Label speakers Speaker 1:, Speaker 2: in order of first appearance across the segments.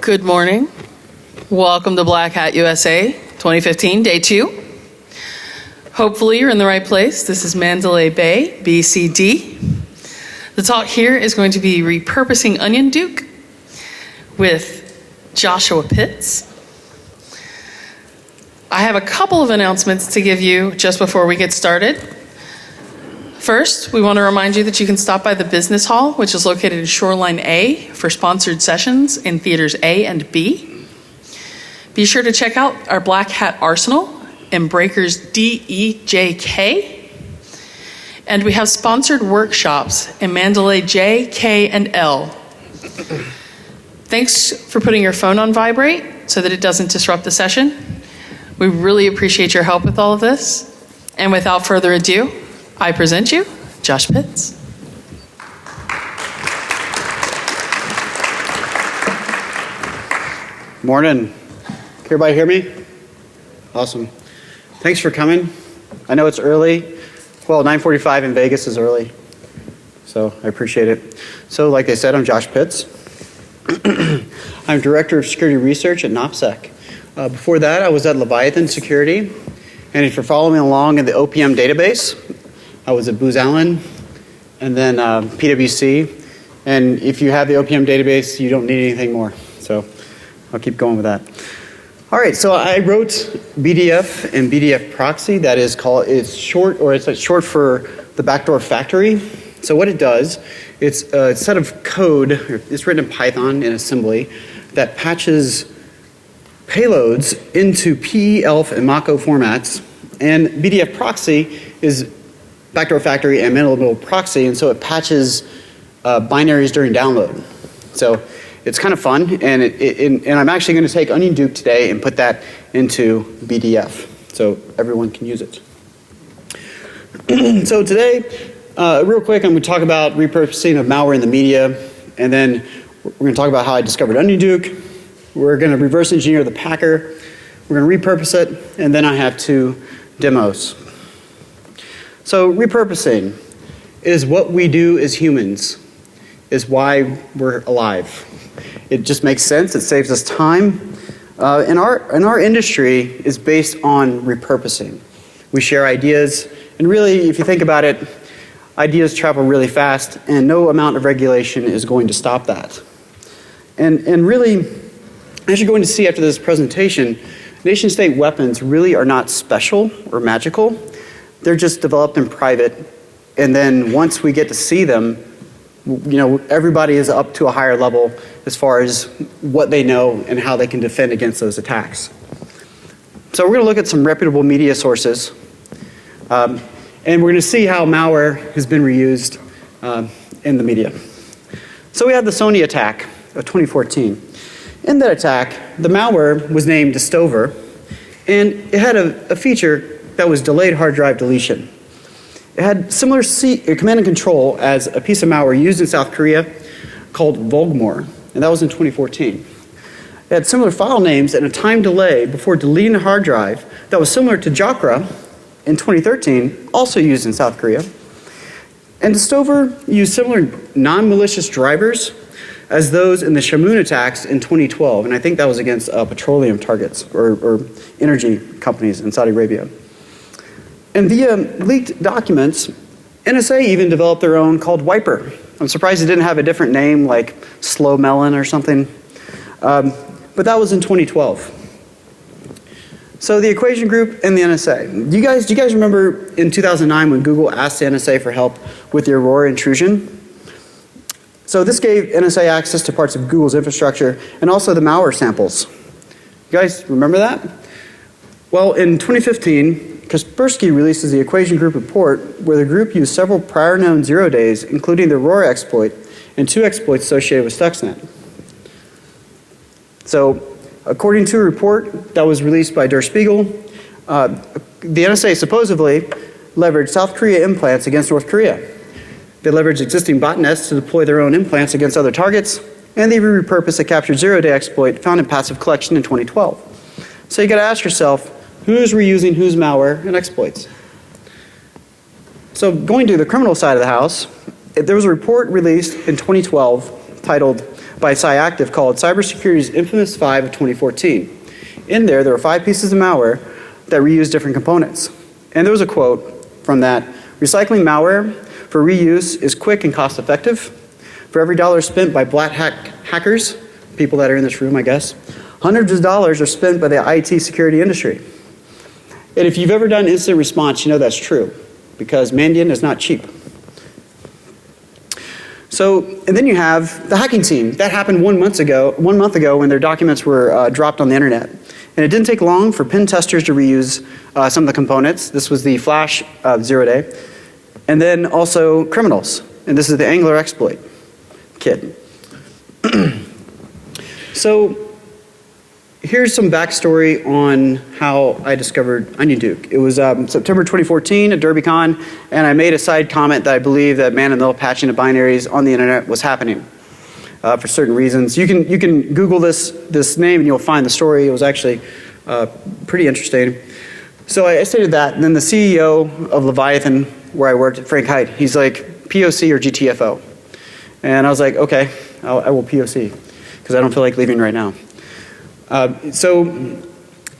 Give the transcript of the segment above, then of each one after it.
Speaker 1: Good morning. Welcome to Black Hat USA 2015, Day 2. Hopefully you're in the right place. This is Mandalay Bay, BCD. The talk here is going to be Repurposing OnionDuke with Joshua Pitts. I have a couple of announcements to give you just before we get started. First, we want to remind you that you can stop by the Business Hall, which is located in Shoreline A, for sponsored sessions in theaters A and B. Be sure to check out our Black Hat Arsenal in breakers D, E, J, K. And we have sponsored workshops in Mandalay J, K, and L. Thanks for putting your phone on vibrate so that it doesn't disrupt the session. We really appreciate your help with all of this. And without further ado, I present you, Josh Pitts.
Speaker 2: Morning. Can everybody hear me? Awesome. Thanks for coming. I know it's early. Well, 9:45 in Vegas is early, so I appreciate it. So like I said, I'm Josh Pitts. I'm Director of Security Research at NOPSEC. Before that, I was at Leviathan Security, and if you're following along in the OPM database, I was at Booz Allen, and then PwC. And if you have the OPM database, you don't need anything more. So I'll keep going with that. All right, so I wrote BDF and BDF proxy. That is called, it's short for the backdoor factory. So what it does, it's a set of code, it's written in Python in assembly, that patches payloads into PE, ELF, and Mach-O formats. And BDF proxy is backdoor factory and man-in-the-middle proxy, and so it patches binaries during download. So it's kind of fun, and I'm actually going to take OnionDuke today and put that into BDF, so everyone can use it. So today, real quick, I'm going to talk about repurposing of malware in the media, and then we're going to talk about how I discovered OnionDuke. We're going to reverse engineer the packer. We're going to repurpose it, and then I have 2 demos. So repurposing is what we do as humans, is why we're alive. It just makes sense. It saves us time. And our industry is based on repurposing. We share ideas, and really, if you think about it, ideas travel really fast, and no amount of regulation is going to stop that. And really, as you're going to see after this presentation, nation-state weapons really are not special or magical. They're just developed in private, and then once we get to see them, you know, everybody is up to a higher level as far as what they know and how they can defend against those attacks. So we're going to look at some reputable media sources, and we're going to see how malware has been reused in the media. So we had the Sony attack of 2014. In that attack, the malware was named Stover, and it had a feature that was delayed hard drive deletion. It had similar command and control as a piece of malware used in South Korea called Volgmore, and that was in 2014. It had similar file names and a time delay before deleting the hard drive that was similar to Jokra in 2013, also used in South Korea. And Stover used similar non-malicious drivers as those in the Shamoon attacks in 2012, and I think that was against petroleum targets or energy companies in Saudi Arabia. And via leaked documents, NSA even developed their own called Wiper. I'm surprised it didn't have a different name like Slow Melon or something, but that was in 2012. So the Equation Group and the NSA. Do you guys remember in 2009 when Google asked the NSA for help with the Aurora intrusion? So this gave NSA access to parts of Google's infrastructure and also the malware samples. You guys remember that? Well, in 2015, Kaspersky releases the Equation Group report where the group used several prior known 0 days, including the Aurora exploit and 2 exploits associated with Stuxnet. So, according to a report that was released by Der Spiegel, the NSA supposedly leveraged South Korea implants against North Korea. They leveraged existing botnets to deploy their own implants against other targets, and they repurposed a captured 0-day exploit found in passive collection in 2012. So you got to ask yourself, who's reusing whose malware and exploits? So going to the criminal side of the house, there was a report released in 2012 titled by Cyactiv called Cybersecurity's Infamous 5 of 2014. In there were 5 pieces of malware that reused different components. And there was a quote from that: recycling malware for reuse is quick and cost effective. For every dollar spent by black hackers, people that are in this room, I guess, hundreds of dollars are spent by the IT security industry. And if you've ever done incident response, you know that's true, because Mandiant is not cheap. So, and then you have the hacking team. That happened 1 month ago when their documents were dropped on the internet. And it didn't take long for pen testers to reuse some of the components. This was the Flash 0-day. And then also criminals. And this is the Angler exploit kit. So here's some backstory on how I discovered OnionDuke. It was September 2014 at DerbyCon, and I made a side comment that I believe that man-in-the-middle patching of binaries on the internet was happening for certain reasons. You can Google this name and you'll find the story. It was actually pretty interesting. So I stated that, and then the CEO of Leviathan, where I worked, Frank Height, he's like, POC or GTFO? And I was like, okay, I will POC, because I don't feel like leaving right now. So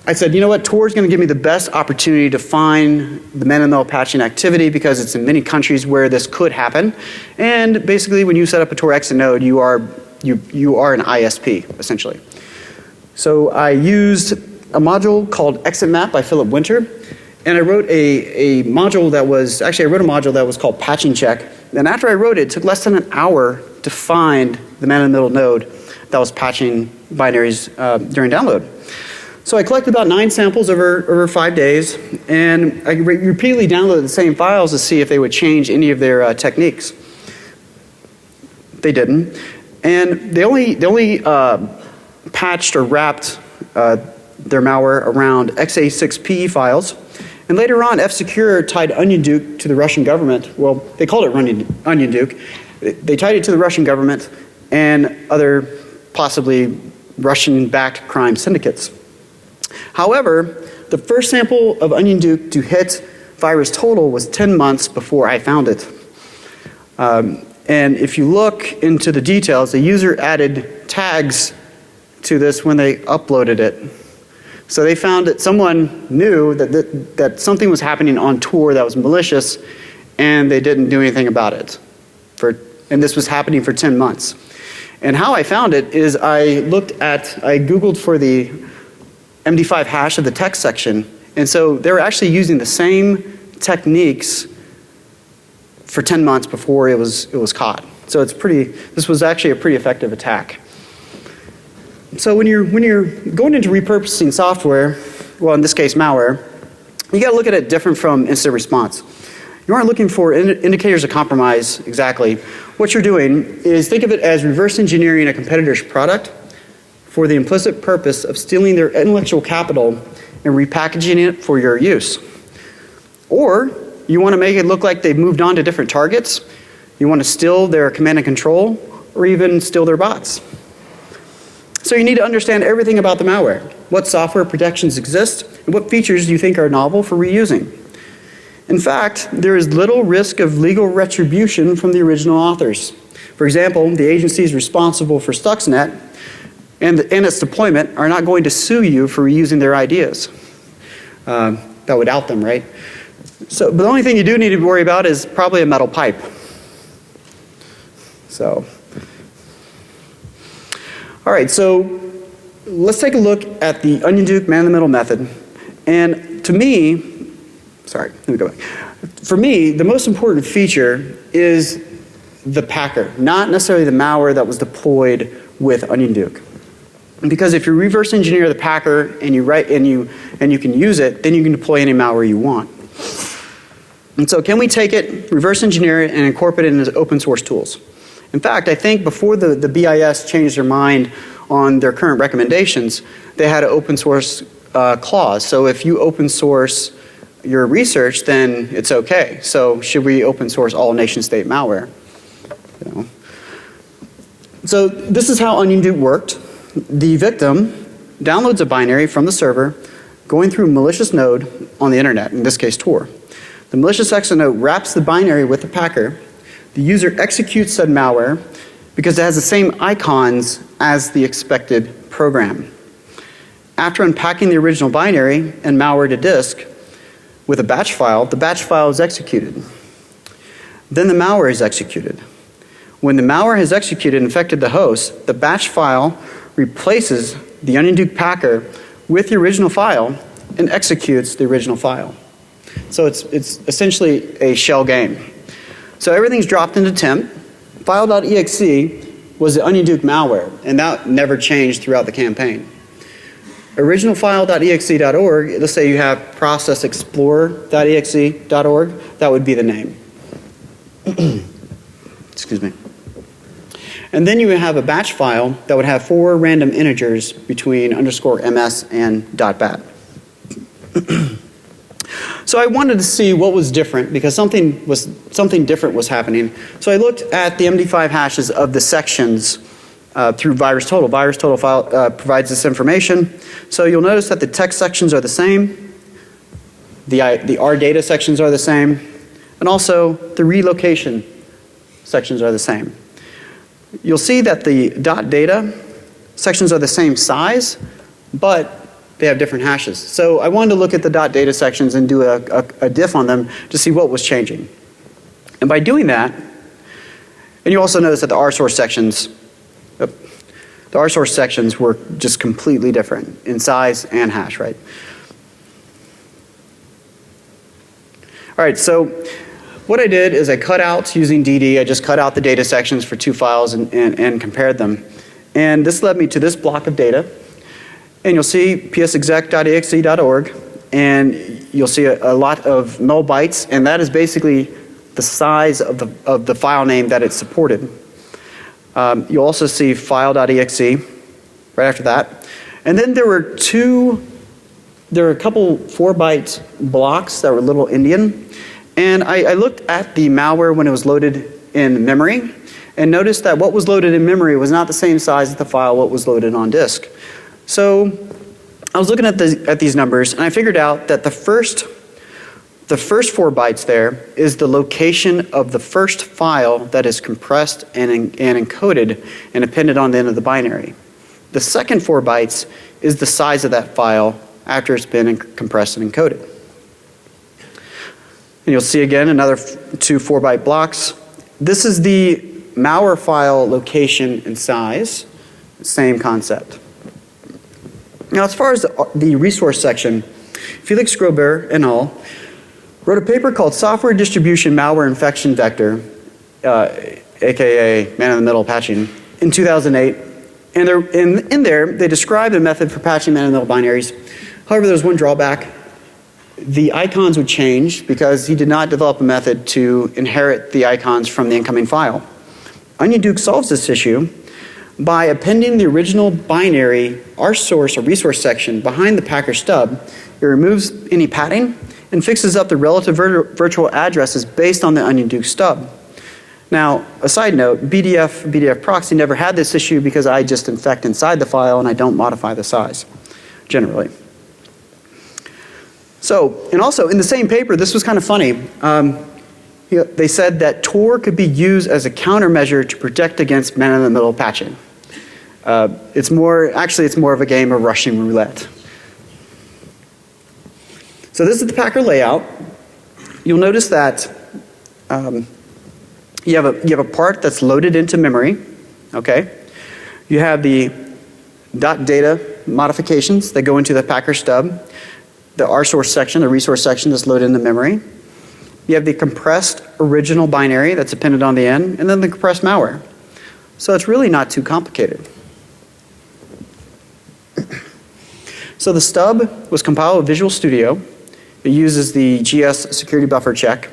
Speaker 2: I said, you know what, Tor is going to give me the best opportunity to find the man-in-the-middle patching activity, because it's in many countries where this could happen. And basically, when you set up a Tor exit node, you are an ISP, essentially. So I used a module called Exit Map by Philip Winter, and I wrote a module that was, actually I wrote a module that was called Patching Check. And after I wrote it, it took less than an hour to find the man-in-the-middle node that was patching binaries during download. So I collected about 9 samples over 5 days, and I repeatedly downloaded the same files to see if they would change any of their techniques. They didn't. And they only patched or wrapped their malware around x86 files. And later on, F-Secure tied OnionDuke to the Russian government. Well, they called it OnionDuke. They tied it to the Russian government and other possibly Russian-backed crime syndicates. However, the first sample of OnionDuke to hit virus total was 10 months before I found it. And if you look into the details, the user added tags to this when they uploaded it. So they found that someone knew that something was happening on Tor that was malicious, and they didn't do anything about it. And this was happening for 10 months. And how I found it is I Googled for the MD5 hash of the text section, and so they were actually using the same techniques for 10 months before it was caught. So this was actually a pretty effective attack. So when you're going into repurposing software, well, in this case malware, you got to look at it different from incident response. You aren't looking for indicators of compromise exactly. What you're doing is think of it as reverse engineering a competitor's product for the implicit purpose of stealing their intellectual capital and repackaging it for your use. Or you want to make it look like they've moved on to different targets. You want to steal their command and control, or even steal their bots. So you need to understand everything about the malware, what software protections exist, and what features you think are novel for reusing. In fact, there is little risk of legal retribution from the original authors. For example, the agencies responsible for Stuxnet and its deployment are not going to sue you for reusing their ideas. That would out them, right? So, but the only thing you do need to worry about is probably a metal pipe. So, all right, so let's take a look at the OnionDuke man-in-the-middle method. And to me, sorry, let me go back. For me, the most important feature is the packer, not necessarily the malware that was deployed with OnionDuke. Because if you reverse engineer the packer and you can use it, then you can deploy any malware you want. And so can we take it, reverse engineer it, and incorporate it into open source tools? In fact, I think before the BIS changed their mind on their current recommendations, they had an open source clause. So if you open source your research, then it's okay. So should we open source all nation-state malware? You know. So this is how OnionDuke worked. The victim downloads a binary from the server going through a malicious node on the internet, in this case Tor. The malicious exit node wraps the binary with the packer. The user executes said malware, because it has the same icons as the expected program. After unpacking the original binary and malware to disk with a batch file, the batch file is executed. Then the malware is executed. When the malware has executed and infected the host, the batch file replaces the OnionDuke packer with the original file and executes the original file. So it's essentially a shell game. So everything's dropped into temp. File.exe was the OnionDuke malware, and that never changed throughout the campaign. Original file.exe.org, let's say you have processexplorer.exe.org, that would be the name. Excuse me. And then you would have a batch file that would have 4 random integers between _ms and .bat. So I wanted to see what was different because something different was happening. So I looked at the MD5 hashes of the sections through VirusTotal. VirusTotal file provides this information. So you'll notice that the text sections are the same, the RData sections are the same, and also the relocation sections are the same. You'll see that the .data sections are the same size, but they have different hashes. So I wanted to look at the .data sections and do a diff on them to see what was changing. And by doing that, and you also notice that the RSource sections were just completely different in size and hash, right? All right, so what I did is I cut out, using DD, I just cut out the data sections for 2 files and compared them. And this led me to this block of data. And you'll see psexec.exe.org, and you'll see a lot of null bytes, and that is basically the size of the file name that it supported. You'll also see file.exe right after that. And then there were a couple 4-byte blocks that were a little Indian. And I looked at the malware when it was loaded in memory and noticed that what was loaded in memory was not the same size as the file what was loaded on disk. So I was looking at these numbers, and I figured out that the first 4 bytes there is the location of the first file that is compressed and encoded and appended on the end of the binary. The second 4 bytes is the size of that file after it's been compressed and encoded. And you'll see again another 2 4-byte blocks. This is the malware file location and size, same concept. Now, as far as the resource section, Felix Grobert et al. Wrote a paper called Software Distribution Malware Infection Vector, aka man-in-the-middle patching, in 2008. And in there, they described a method for patching man-in-the-middle binaries. However, there's one drawback. The icons would change because he did not develop a method to inherit the icons from the incoming file. OnionDuke solves this issue by appending the original binary RSource or resource section behind the Packer stub. It removes any padding and fixes up the relative virtual addresses based on the OnionDuke stub. Now, a side note, BDF proxy never had this issue because I just infect inside the file and I don't modify the size, generally. So, and also in the same paper, this was kind of funny. They said that Tor could be used as a countermeasure to protect against man-in-the-middle patching. It's more of a game of Russian roulette. So this is the Packer layout. You'll notice that you have a part that's loaded into memory. Okay, you have the .data modifications that go into the Packer stub, the RSource section, the resource section that's loaded into memory. You have the compressed original binary that's appended on the end, and then the compressed malware. So it's really not too complicated. So the stub was compiled with Visual Studio. It uses the GS security buffer check.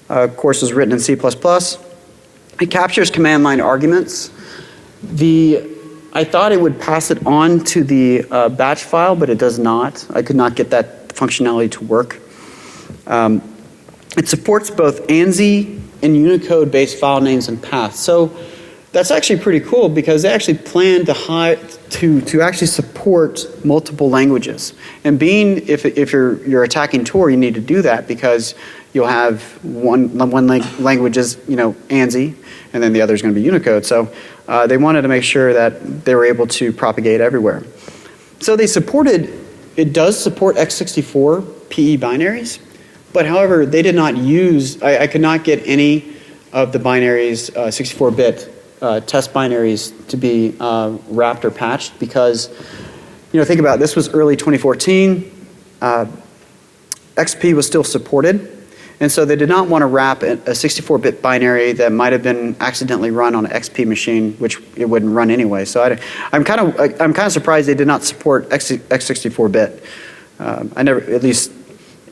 Speaker 2: Of course, it was written in C++. It captures command line arguments. I thought it would pass it on to the batch file, but it does not. I could not get that functionality to work. It supports both ANSI and Unicode-based file names and paths. So that's actually pretty cool because they actually plan to actually support multiple languages. And if you're attacking Tor, you need to do that because you'll have one language is, ANSI, and then the other is going to be Unicode. So they wanted to make sure that they were able to propagate everywhere. So it does support x64 PE binaries, but however, they did not use, I could not get any of the binaries, 64-bit test binaries to be wrapped or patched because, think about it, this was early 2014. XP was still supported, and so they did not want to wrap a 64-bit binary that might have been accidentally run on an XP machine, which it wouldn't run anyway. So I'm kind of surprised they did not support x64-bit. At least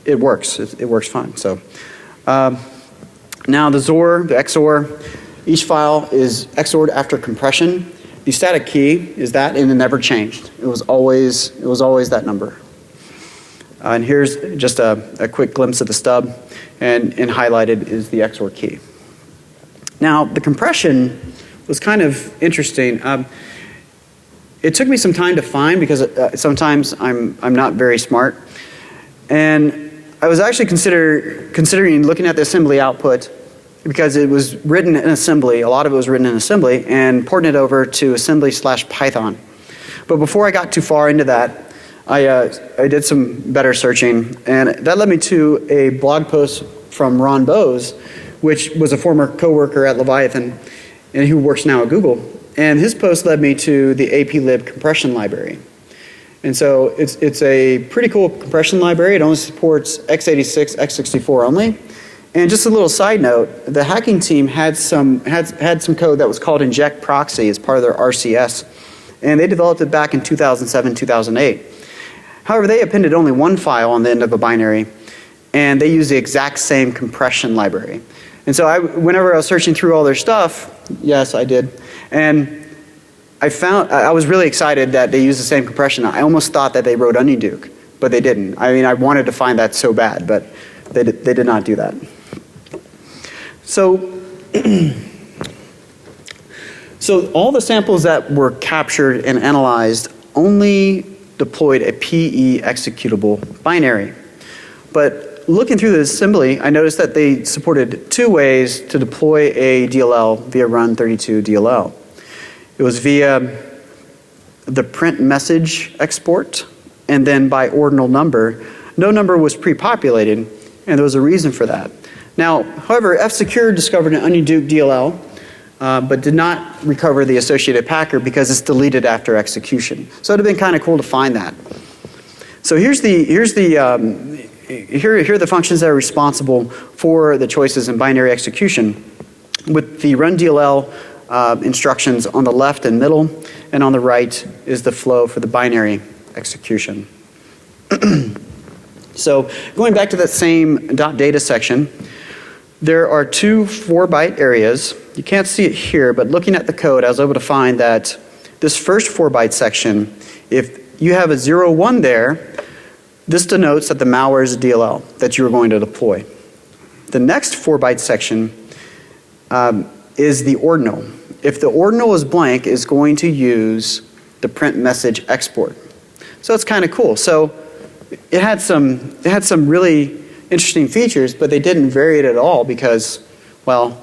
Speaker 2: it works. It works fine. So now the XOR, each file is XORed after compression. The static key is that, and it never changed. It was always that number. And here's just a quick glimpse of the stub, and highlighted is the XOR key. Now, the compression was kind of interesting. It took me some time to find because sometimes I'm not very smart. And I was actually considering looking at the assembly output because it was written in assembly. A lot of it was written in assembly, and porting it over to assembly/Python. But before I got too far into that, I did some better searching, and that led me to a blog post from Ron Bose, which was a former coworker at Leviathan, and who works now at Google. And his post led me to the APlib compression library. And so it's a pretty cool compression library. It only supports x86, x64 only. And just a little side note, the hacking team had some code that was called inject proxy as part of their RCS, and they developed it back in 2007, 2008. However, they appended only one file on the end of a binary, and they used the exact same compression library. And so whenever I was searching through all their stuff, yes, I did, and I was really excited that they used the same compression. I almost thought that they wrote OnionDuke, but they didn't. I mean, I wanted to find that so bad, but they did not do that. So, so all the samples that were captured and analyzed only deployed a PE executable binary. But looking through the assembly, I noticed that they supported two ways to deploy a DLL via run32 DLL. It was via the print message export, and then by ordinal number. No number was pre-populated, and there was a reason for that. Now, however, F-Secure discovered an OnionDuke DLL, but did not recover the associated packer because it's deleted after execution. So it would have been kind of cool to find that. So here are the functions that are responsible for the choices in binary execution, with the run DLL instructions on the left and middle, and on the right is the flow for the binary execution. So going back to that same .data section, there are two 4-byte areas. You can't see it here, but looking at the code, I was able to find that this first 4-byte section, if you have a 0, 1 there, this denotes that the malware is a DLL that you are going to deploy. The next 4-byte section is the ordinal. If the ordinal is blank, it's going to use the print message export. So it's kind of cool. So it had some really interesting features, but they didn't vary it at all because, well,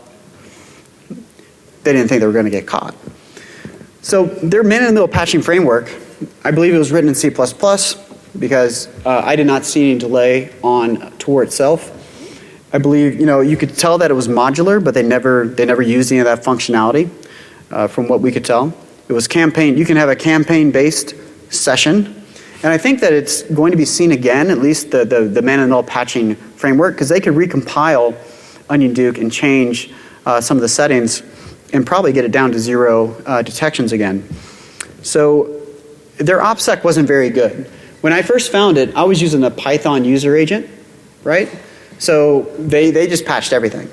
Speaker 2: they didn't think they were going to get caught. So their man-in-the-middle patching framework, I believe it was written in C++ because I did not see any delay on Tor itself. I believe, you could tell that it was modular, but they never used any of that functionality from what we could tell. It was campaign. You can have a campaign-based session. And I think that it's going to be seen again, at least the man-in-the-middle patching framework, because they could recompile OnionDuke and change some of the settings and probably get it down to 0 detections again. So their OPSEC wasn't very good. When I first found it, I was using a Python user agent, right? So they just patched everything.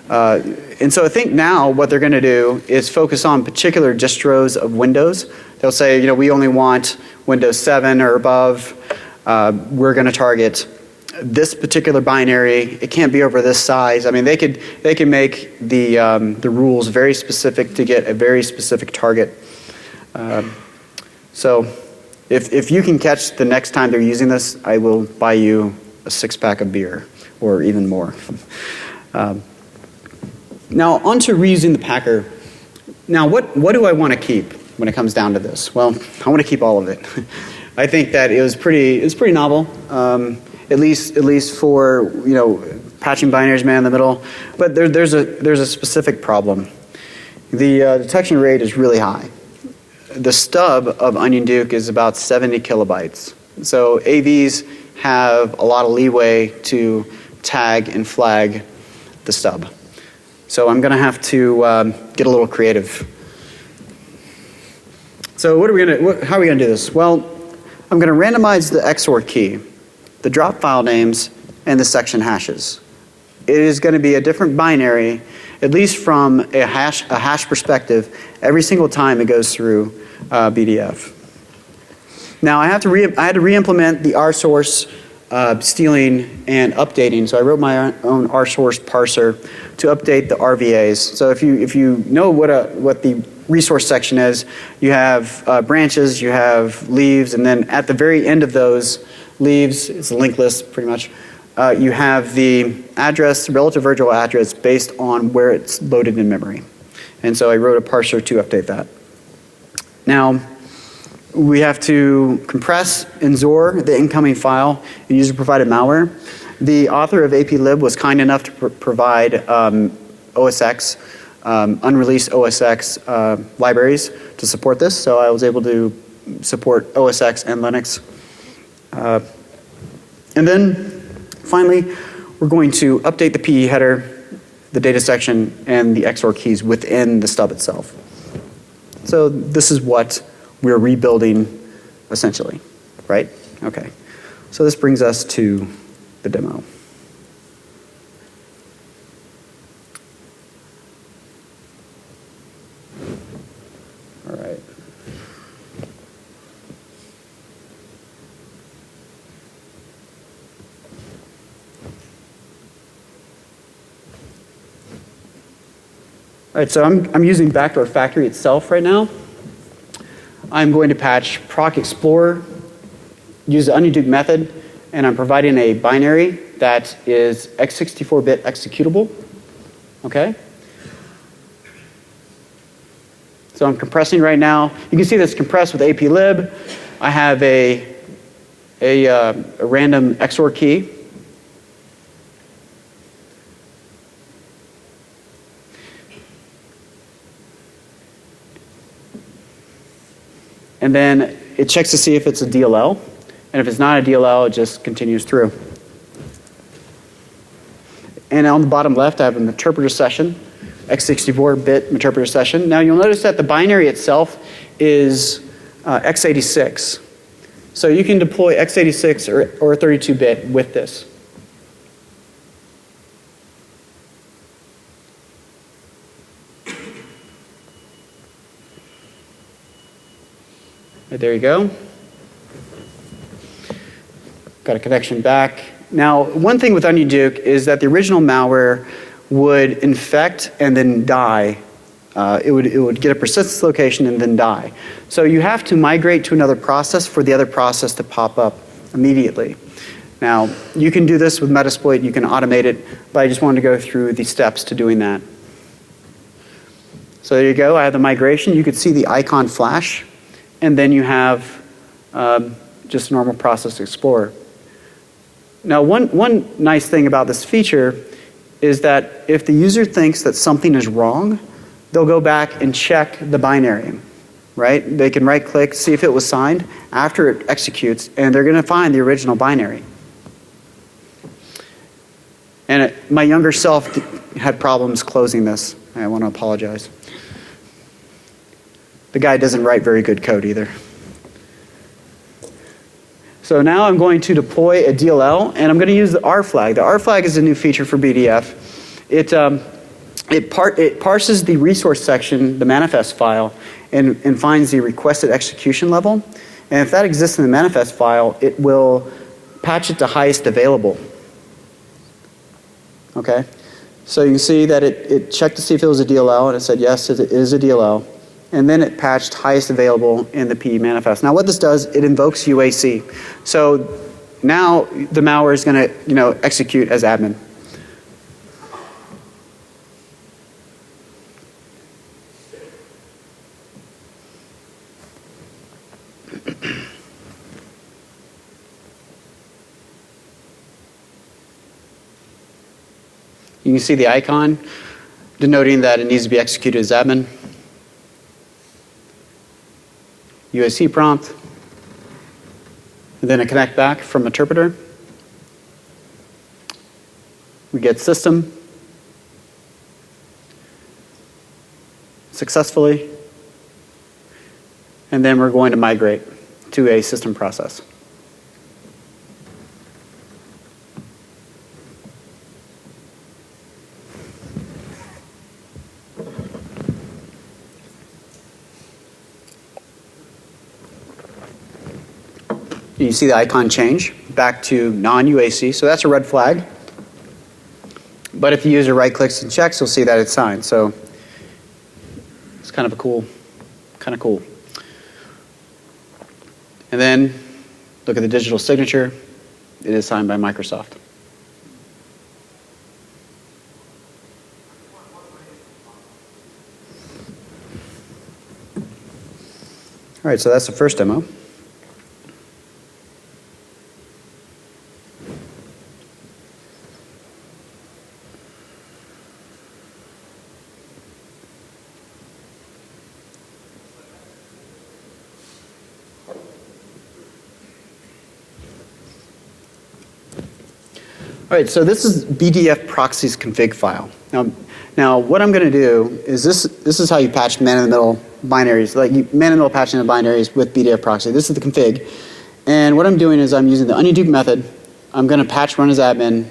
Speaker 2: And so I think now what they're going to do is focus on particular distros of Windows. They'll say, we only want Windows 7 or above. We're going to target this particular binary. It can't be over this size. I mean, they can make the rules very specific to get a very specific target. So if you can catch the next time they're using this, I will buy you a 6-pack of beer or even more. Now, on to reusing the Packer. Now, what do I want to keep when it comes down to this? Well, I want to keep all of it. I think that it was pretty novel, at least for patching binaries man in the middle. But there's a specific problem. The detection rate is really high. The stub of OnionDuke is about 70 kilobytes. So AVs have a lot of leeway to tag and flag the stub. So I'm going to have to get a little creative. So how are we going to do this? Well, I'm going to randomize the XOR key, the drop file names, and the section hashes. It is going to be a different binary, at least from a hash perspective, every single time it goes through BDF. Now I had to re-implement the rsource stealing and updating. So I wrote my own rsource parser to update the RVAs. So if you know what the resource section is, you have branches, you have leaves, and then at the very end of those leaves, it's a linked list pretty much, you have the address, relative virtual address based on where it's loaded in memory. And so I wrote a parser to update that. Now, we have to compress and XOR the incoming file in user-provided malware. The author of APlib was kind enough to provide OSX, unreleased OSX libraries to support this, so I was able to support OSX and Linux. And then, finally, we're going to update the PE header, the data section, and the XOR keys within the stub itself. So this is what we're rebuilding, essentially, right? Okay. So this brings us to the demo. All right. All right, so I'm using Backdoor Factory itself right now. I'm going to patch proc explorer, use the OnionDuke method, and I'm providing a binary that is x64-bit executable. Okay? So I'm compressing right now. You can see this compressed with APlib. I have a random XOR key. And then it checks to see if it's a DLL. And if it's not a DLL, it just continues through. And on the bottom left, I have an interpreter session, x64-bit interpreter session. Now you'll notice that the binary itself is x86. So you can deploy x86 or 32-bit with this. Right, there you go. Got a connection back. Now, one thing with OnionDuke is that the original malware would infect and then die. It would get a persistence location and then die. So you have to migrate to another process for the other process to pop up immediately. Now, you can do this with Metasploit. You can automate it, but I just wanted to go through the steps to doing that. So there you go. I have the migration. You could see the icon flash. And then you have just normal process explorer. Now, one nice thing about this feature is that if the user thinks that something is wrong, they'll go back and check the binary, right? They can right-click, see if it was signed after it executes, and they're going to find the original binary. And my younger self had problems closing this. I want to apologize. The guy doesn't write very good code either. So now I'm going to deploy a DLL, and I'm going to use the R flag. The R flag is a new feature for BDF. It parses the resource section, the manifest file, and finds the requested execution level. And if that exists in the manifest file, it will patch it to highest available. Okay? So you can see that it checked to see if it was a DLL, and it said yes, it is a DLL. And then it patched highest available in the PE manifest. Now what this does, it invokes UAC. So now the malware is going to execute as admin. You can see the icon denoting that it needs to be executed as admin. UAC prompt, and then a connect back from interpreter. We get system successfully, and then we're going to migrate to a system process. You see the icon change back to non-UAC, so that's a red flag. But if the user right-clicks and checks, you'll see that it's signed. So it's kind of cool. And then look at the digital signature. It is signed by Microsoft. All right, so that's the first demo. All right, so this is BDF proxies config file. Now what I'm going to do is this is how you patch man-in-the-middle binaries, like man-in-the-middle patching the binaries with BDF proxy. This is the config. And what I'm doing is I'm using the OnionDuke method. I'm going to patch run as admin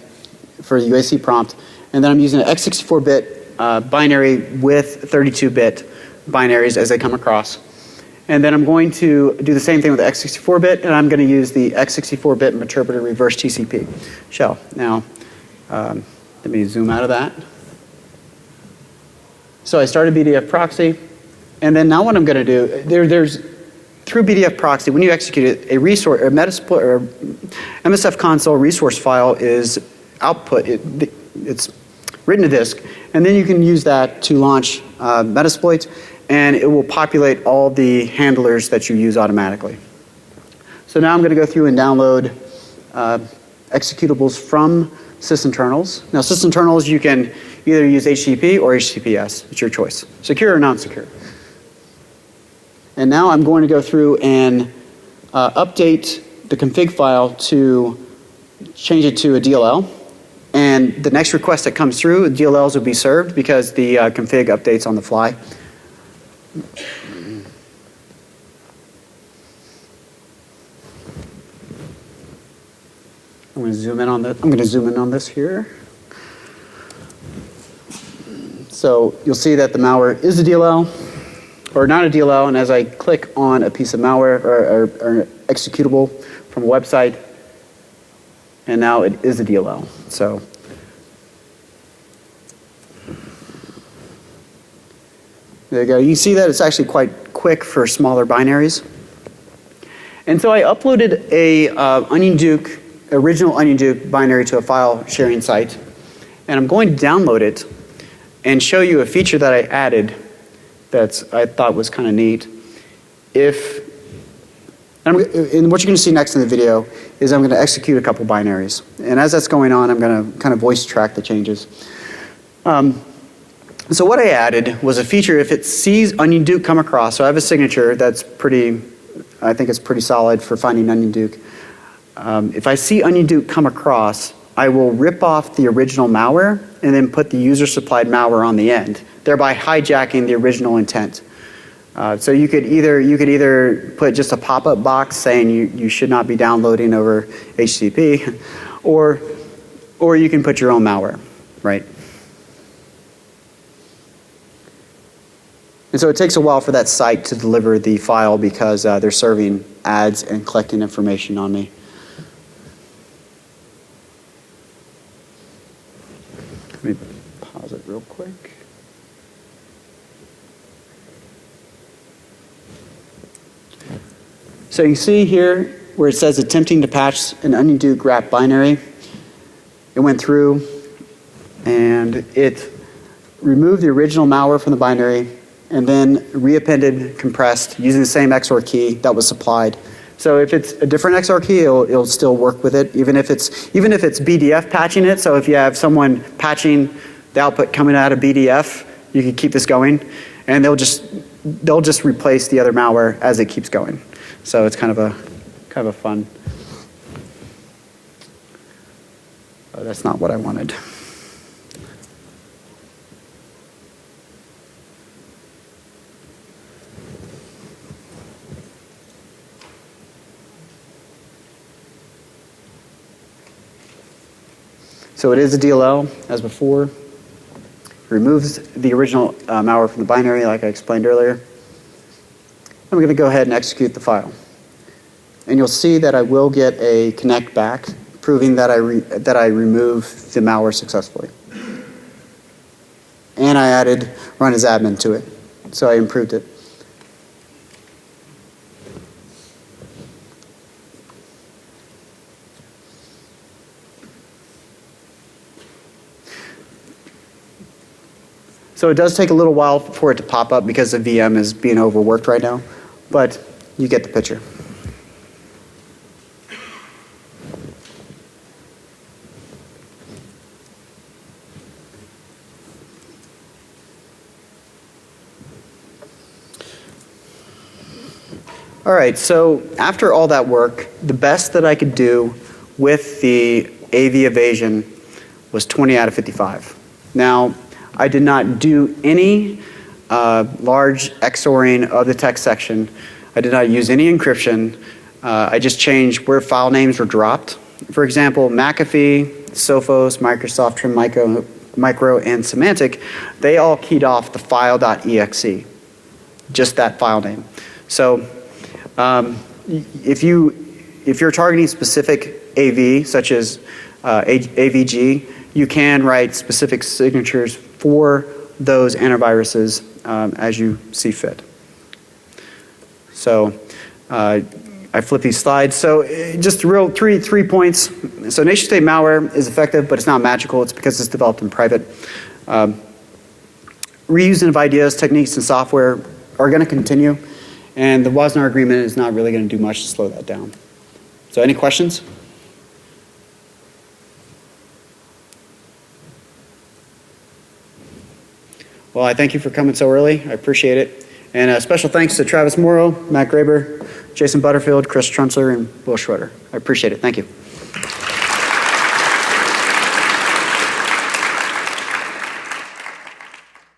Speaker 2: for the UAC prompt. And then I'm using an x64-bit binary with 32-bit binaries as they come across. And then I'm going to do the same thing with the x64-bit, and I'm going to use the x64-bit interpreter reverse TCP shell. Now, let me zoom out of that. So I started BDF proxy, and then now what I'm going to do, there's through BDF proxy, when you execute it, a resource, or Metasploit, or MSF console resource file is output. It's written to disk, and then you can use that to launch Metasploit, and it will populate all the handlers that you use automatically. So now I'm going to go through and download executables from sysinternals. Now sysinternals, you can either use HTTP or HTTPS. It's your choice. Secure or non-secure. And now I'm going to go through and update the config file to change it to a DLL. And the next request that comes through, the DLLs will be served because the config updates on the fly. I'm going to zoom in on this. I'm going to zoom in on this here. So you'll see that the malware is a DLL, or not a DLL, and as I click on a piece of malware or an executable from a website, and now it is a DLL. So there you go. You see that it's actually quite quick for smaller binaries. And so I uploaded a original OnionDuke binary to a file sharing site, and I'm going to download it and show you a feature that I added that I thought was kind of neat. And what you're going to see next in the video is I'm going to execute a couple binaries. And as that's going on, I'm going to kind of voice track the changes. So what I added was a feature if it sees OnionDuke come across. So I have a signature that's I think it's pretty solid for finding OnionDuke. If I see OnionDuke come across, I will rip off the original malware and then put the user-supplied malware on the end, thereby hijacking the original intent. So you could either put just a pop-up box saying you should not be downloading over HTTP, or you can put your own malware, right? And so it takes a while for that site to deliver the file because they're serving ads and collecting information on me. Let me pause it real quick. So you see here, where it says attempting to patch an OnionDuke wrap binary. It went through and it removed the original malware from the binary and then reappended compressed using the same XOR key that was supplied. So if it's a different XOR key, it'll still work with it, even if it's BDF patching it. So if you have someone patching the output coming out of BDF, you can keep this going, and they'll just replace the other malware as it keeps going. So it's kind of a fun. Oh, that's not what I wanted. So it is a DLL, as before. Removes the original malware from the binary, like I explained earlier. I'm going to go ahead and execute the file. And you'll see that I will get a connect back, proving that I removed the malware successfully. And I added run as admin to it, so I improved it. So it does take a little while for it to pop up because the VM is being overworked right now, but you get the picture. All right, so after all that work, the best that I could do with the AV evasion was 20 out of 55. Now, I did not do any large XORing of the text section. I did not use any encryption. I just changed where file names were dropped. For example, McAfee, Sophos, Microsoft, Trim Micro, and Symantec, they all keyed off the file.exe, just that file name. So if you're targeting specific AV, such as AVG, you can write specific signatures for those antiviruses as you see fit. So I flip these slides. So just real three points. So nation state malware is effective, but it's not magical. It's because it's developed in private. Reusing of ideas, techniques, and software are going to continue, and the Wassenaar Agreement is not really going to do much to slow that down. So any questions? Well, I thank you for coming so early. I appreciate it. And special thanks to Travis Morrow, Matt Graber, Jason Butterfield, Chris Trunzler, and Will Schroeder. I appreciate it. Thank you.